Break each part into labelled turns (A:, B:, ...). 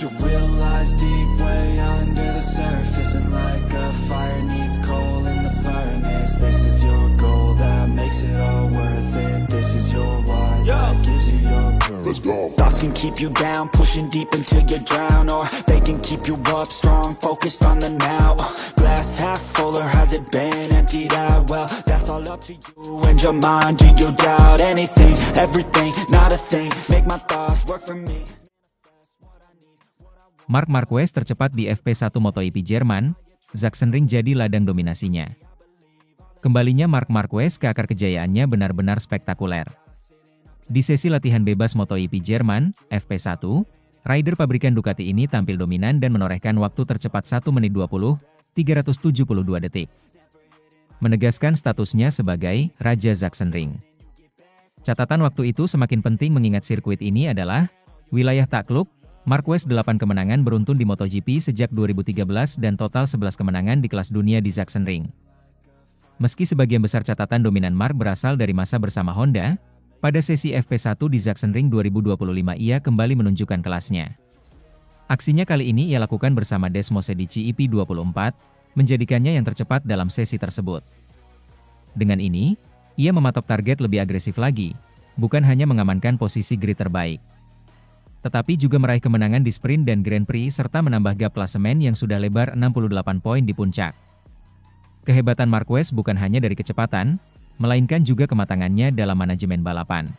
A: You realize deep way under the surface, and like a fire needs coal in the furnace. This is your goal that makes it all worth it. This is your why that gives you your purpose. Let's go. Thoughts can keep you down, pushing deep until you drown, or they can keep you up strong, focused on the now. Glass half full, or has it been emptied out? Well, that's all up to you and your mind. Do you doubt anything, everything, not a thing? Make my thoughts work for me.
B: Marc Marquez tercepat di FP1 MotoGP Jerman, Sachsenring jadi ladang dominasinya. Kembalinya Marc Marquez ke akar kejayaannya benar-benar spektakuler. Di sesi latihan bebas MotoGP Jerman, FP1, rider pabrikan Ducati ini tampil dominan dan menorehkan waktu tercepat 1 menit 20.372 detik. Menegaskan statusnya sebagai Raja Sachsenring. Catatan waktu itu semakin penting mengingat sirkuit ini adalah wilayah takluk. Marquez 8 kemenangan beruntun di MotoGP sejak 2013 dan total 11 kemenangan di kelas dunia di Sachsenring. Meski sebagian besar catatan dominan Marc berasal dari masa bersama Honda, pada sesi FP1 di Sachsenring 2025 ia kembali menunjukkan kelasnya. Aksinya kali ini ia lakukan bersama Desmose di EP24, menjadikannya yang tercepat dalam sesi tersebut. Dengan ini, ia mematok target lebih agresif lagi, bukan hanya mengamankan posisi grid terbaik, tetapi juga meraih kemenangan di sprint dan Grand Prix serta menambah gap klasemen yang sudah lebar 68 poin di puncak. Kehebatan Marquez bukan hanya dari kecepatan, melainkan juga kematangannya dalam manajemen balapan.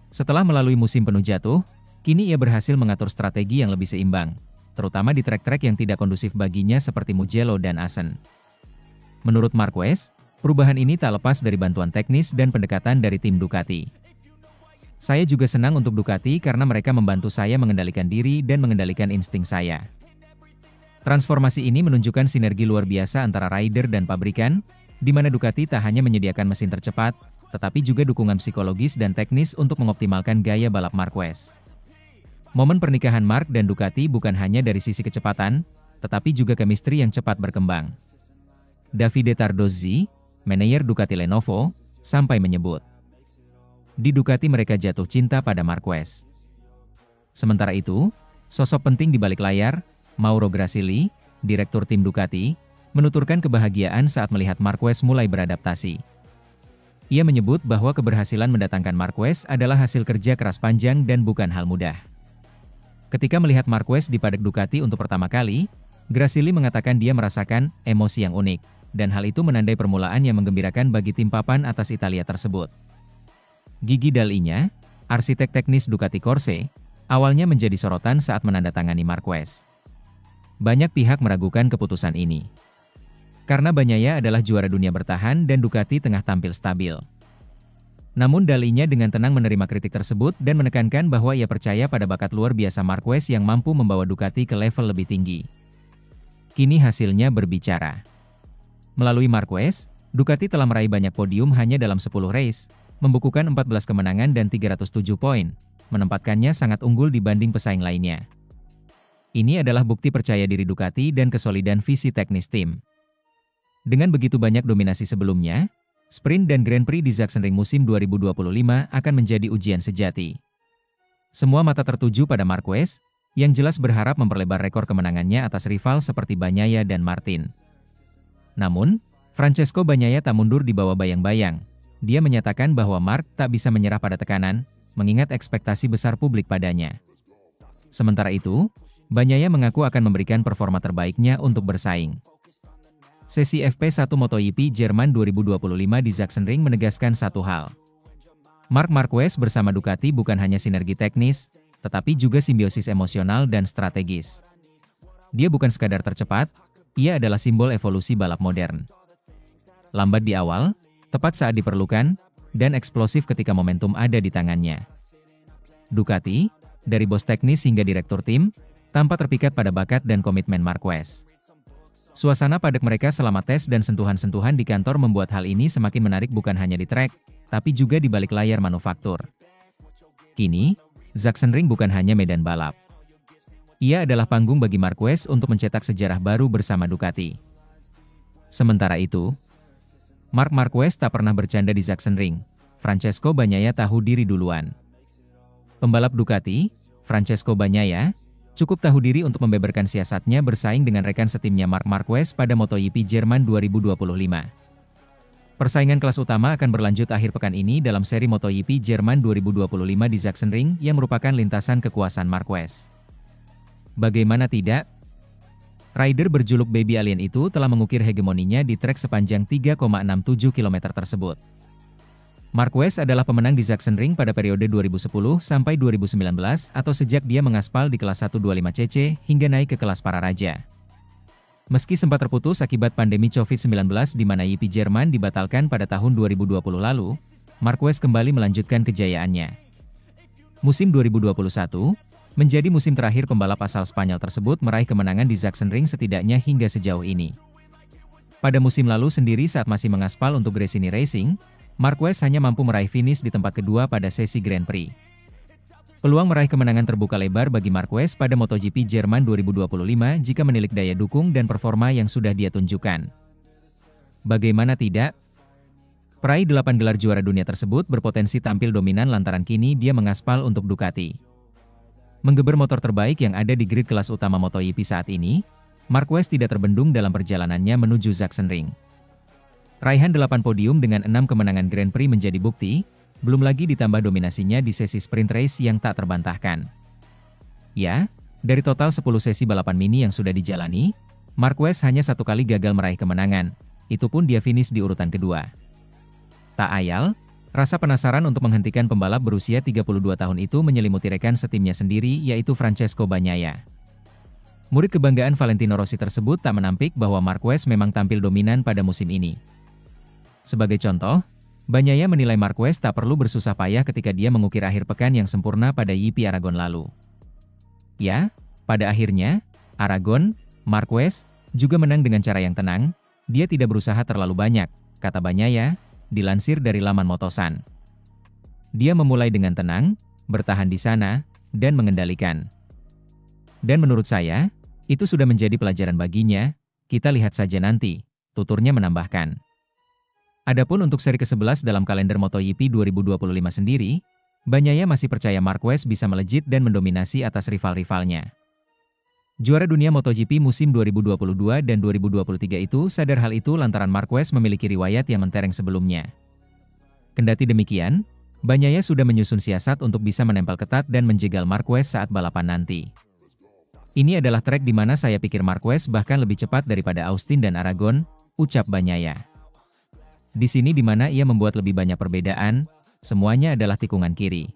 B: Setelah melalui musim penuh jatuh, kini ia berhasil mengatur strategi yang lebih seimbang, terutama di trek-trek yang tidak kondusif baginya seperti Mugello dan Assen. Menurut Marquez, perubahan ini tak lepas dari bantuan teknis dan pendekatan dari tim Ducati. Saya juga senang untuk Ducati karena mereka membantu saya mengendalikan diri dan mengendalikan insting saya. Transformasi ini menunjukkan sinergi luar biasa antara rider dan pabrikan, di mana Ducati tak hanya menyediakan mesin tercepat, tetapi juga dukungan psikologis dan teknis untuk mengoptimalkan gaya balap Marquez. Momen pernikahan Marc dan Ducati bukan hanya dari sisi kecepatan, tetapi juga chemistry yang cepat berkembang. Davide Tardozzi, manajer Ducati Lenovo, sampai menyebut, di Ducati mereka jatuh cinta pada Marquez. Sementara itu, sosok penting di balik layar, Mauro Grasili, direktur tim Ducati, menuturkan kebahagiaan saat melihat Marquez mulai beradaptasi. Ia menyebut bahwa keberhasilan mendatangkan Marquez adalah hasil kerja keras panjang dan bukan hal mudah. Ketika melihat Marquez di paddock Ducati untuk pertama kali, Grasili mengatakan dia merasakan emosi yang unik, dan hal itu menandai permulaan yang menggembirakan bagi tim papan atas Italia tersebut. Gigi Dall'Igna, arsitek teknis Ducati Corse, awalnya menjadi sorotan saat menandatangani Marquez. Banyak pihak meragukan keputusan ini. Karena Bagnaia adalah juara dunia bertahan dan Ducati tengah tampil stabil. Namun Dall'Igna dengan tenang menerima kritik tersebut dan menekankan bahwa ia percaya pada bakat luar biasa Marquez yang mampu membawa Ducati ke level lebih tinggi. Kini hasilnya berbicara. Melalui Marquez, Ducati telah meraih banyak podium hanya dalam 10 race, membukukan 14 kemenangan dan 307 poin, menempatkannya sangat unggul dibanding pesaing lainnya. Ini adalah bukti percaya diri Ducati dan kesolidan visi teknis tim. Dengan begitu banyak dominasi sebelumnya, sprint dan Grand Prix di Sachsenring musim 2025 akan menjadi ujian sejati. Semua mata tertuju pada Marquez, yang jelas berharap memperlebar rekor kemenangannya atas rival seperti Bagnaia dan Martin. Namun, Francesco Bagnaia tak mundur di bawah bayang-bayang. Dia menyatakan bahwa Marc tak bisa menyerah pada tekanan, mengingat ekspektasi besar publik padanya. Sementara itu, Bagnaia mengaku akan memberikan performa terbaiknya untuk bersaing. Sesi FP1 MotoGP Jerman 2025 di Sachsenring menegaskan satu hal. Marc Marquez bersama Ducati bukan hanya sinergi teknis, tetapi juga simbiosis emosional dan strategis. Dia bukan sekadar tercepat, ia adalah simbol evolusi balap modern. Lambat di awal, tepat saat diperlukan, dan eksplosif ketika momentum ada di tangannya. Ducati, dari bos teknis hingga direktur tim, tampak terpikat pada bakat dan komitmen Marquez. Suasana paddock mereka selama tes dan sentuhan-sentuhan di kantor membuat hal ini semakin menarik bukan hanya di trek, tapi juga di balik layar manufaktur. Kini, Sachsenring bukan hanya medan balap. Ia adalah panggung bagi Marquez untuk mencetak sejarah baru bersama Ducati. Sementara itu, Marc Marquez tak pernah bercanda di Sachsenring. Francesco Bagnaia tahu diri duluan. Pembalap Ducati, Francesco Bagnaia, cukup tahu diri untuk membeberkan siasatnya bersaing dengan rekan setimnya Marc Marquez pada MotoGP Jerman 2025. Persaingan kelas utama akan berlanjut akhir pekan ini dalam seri MotoGP Jerman 2025 di Sachsenring yang merupakan lintasan kekuasaan Marquez. Bagaimana tidak? Rider berjuluk Baby Alien itu telah mengukir hegemoninya di trek sepanjang 3,67 km tersebut. Marquez adalah pemenang di Sachsenring pada periode 2010 sampai 2019 atau sejak dia mengaspal di kelas 125cc hingga naik ke kelas para raja. Meski sempat terputus akibat pandemi COVID-19 di mana GP Jerman dibatalkan pada tahun 2020 lalu, Marquez kembali melanjutkan kejayaannya. Musim 2021 menjadi musim terakhir pembalap asal Spanyol tersebut meraih kemenangan di Sachsenring setidaknya hingga sejauh ini. Pada musim lalu sendiri saat masih mengaspal untuk Gresini Racing, Marquez hanya mampu meraih finish di tempat kedua pada sesi Grand Prix. Peluang meraih kemenangan terbuka lebar bagi Marquez pada MotoGP Jerman 2025 jika menilik daya dukung dan performa yang sudah dia tunjukkan. Bagaimana tidak? Peraih 8 gelar juara dunia tersebut berpotensi tampil dominan lantaran kini dia mengaspal untuk Ducati. Menggeber motor terbaik yang ada di grid kelas utama MotoGP saat ini, Marquez tidak terbendung dalam perjalanannya menuju Sachsenring. Raihan 8 podium dengan 6 kemenangan Grand Prix menjadi bukti, belum lagi ditambah dominasinya di sesi sprint race yang tak terbantahkan. Ya, dari total 10 sesi balapan mini yang sudah dijalani, Marquez hanya satu kali gagal meraih kemenangan, itu pun dia finish di urutan kedua. Tak ayal, rasa penasaran untuk menghentikan pembalap berusia 32 tahun itu menyelimuti rekan setimnya sendiri yaitu Francesco Bagnaia. Murid kebanggaan Valentino Rossi tersebut tak menampik bahwa Marquez memang tampil dominan pada musim ini. Sebagai contoh, Bagnaia menilai Marquez tak perlu bersusah payah ketika dia mengukir akhir pekan yang sempurna pada GP Aragon lalu. Ya, pada akhirnya, Aragon, Marquez, juga menang dengan cara yang tenang, dia tidak berusaha terlalu banyak, kata Bagnaia, dilansir dari laman Motosan. Dia memulai dengan tenang, bertahan di sana, dan mengendalikan. Dan menurut saya, itu sudah menjadi pelajaran baginya, kita lihat saja nanti, tuturnya menambahkan. Adapun untuk seri ke-11 dalam kalender MotoGP 2025 sendiri, Bagnaia masih percaya Marquez bisa melejit dan mendominasi atas rival-rivalnya. Juara dunia MotoGP musim 2022 dan 2023 itu sadar hal itu lantaran Marquez memiliki riwayat yang mentereng sebelumnya. Kendati demikian, Bagnaia sudah menyusun siasat untuk bisa menempel ketat dan menjegal Marquez saat balapan nanti. Ini adalah trek di mana saya pikir Marquez bahkan lebih cepat daripada Austin dan Aragon, ucap Bagnaia. Di sini di mana ia membuat lebih banyak perbedaan, semuanya adalah tikungan kiri.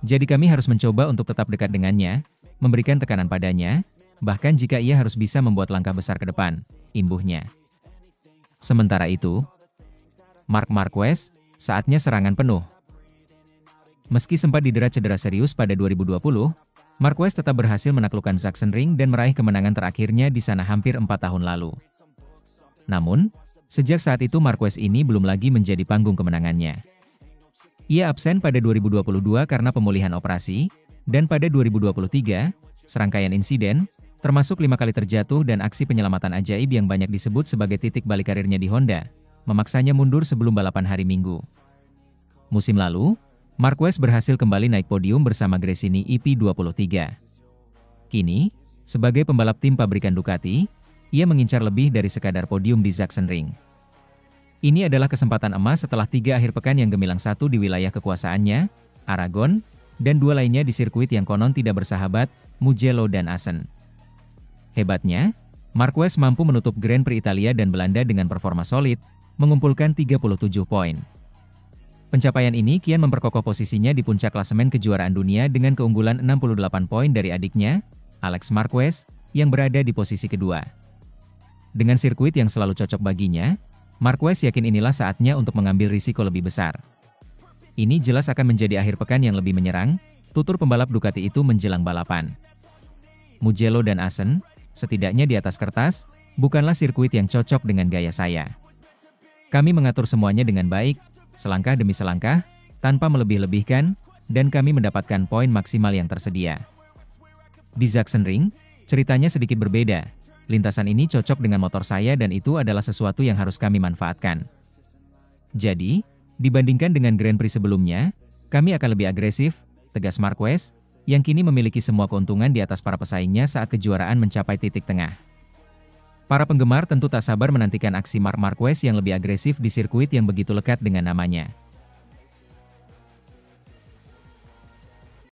B: Jadi kami harus mencoba untuk tetap dekat dengannya, memberikan tekanan padanya, bahkan jika ia harus bisa membuat langkah besar ke depan, imbuhnya. Sementara itu, Marc Marquez, saatnya serangan penuh. Meski sempat didera cedera serius pada 2020, Marquez tetap berhasil menaklukkan Sachsenring dan meraih kemenangan terakhirnya di sana hampir 4 tahun lalu. Namun, sejak saat itu Marquez ini belum lagi menjadi panggung kemenangannya. Ia absen pada 2022 karena pemulihan operasi, dan pada 2023, serangkaian insiden, termasuk 5 kali terjatuh dan aksi penyelamatan ajaib yang banyak disebut sebagai titik balik karirnya di Honda, memaksanya mundur sebelum balapan hari Minggu. Musim lalu, Marquez berhasil kembali naik podium bersama Gresini EP23. Kini, sebagai pembalap tim pabrikan Ducati, ia mengincar lebih dari sekadar podium di Sachsenring. Ini adalah kesempatan emas setelah 3 akhir pekan yang gemilang, satu di wilayah kekuasaannya, Aragon, dan 2 lainnya di sirkuit yang konon tidak bersahabat, Mugello dan Assen. Hebatnya, Marquez mampu menutup Grand Prix Italia dan Belanda dengan performa solid, mengumpulkan 37 poin. Pencapaian ini kian memperkokoh posisinya di puncak klasemen kejuaraan dunia dengan keunggulan 68 poin dari adiknya, Alex Marquez, yang berada di posisi kedua. Dengan sirkuit yang selalu cocok baginya, Marquez yakin inilah saatnya untuk mengambil risiko lebih besar. Ini jelas akan menjadi akhir pekan yang lebih menyerang, tutur pembalap Ducati itu menjelang balapan. Mugello dan Assen, setidaknya di atas kertas, bukanlah sirkuit yang cocok dengan gaya saya. Kami mengatur semuanya dengan baik, selangkah demi selangkah, tanpa melebih-lebihkan, dan kami mendapatkan poin maksimal yang tersedia. Di Sachsenring, ceritanya sedikit berbeda. Lintasan ini cocok dengan motor saya dan itu adalah sesuatu yang harus kami manfaatkan. Jadi, dibandingkan dengan Grand Prix sebelumnya, kami akan lebih agresif, tegas Marquez, yang kini memiliki semua keuntungan di atas para pesaingnya saat kejuaraan mencapai titik tengah. Para penggemar tentu tak sabar menantikan aksi Marc Marquez yang lebih agresif di sirkuit yang begitu lekat dengan namanya.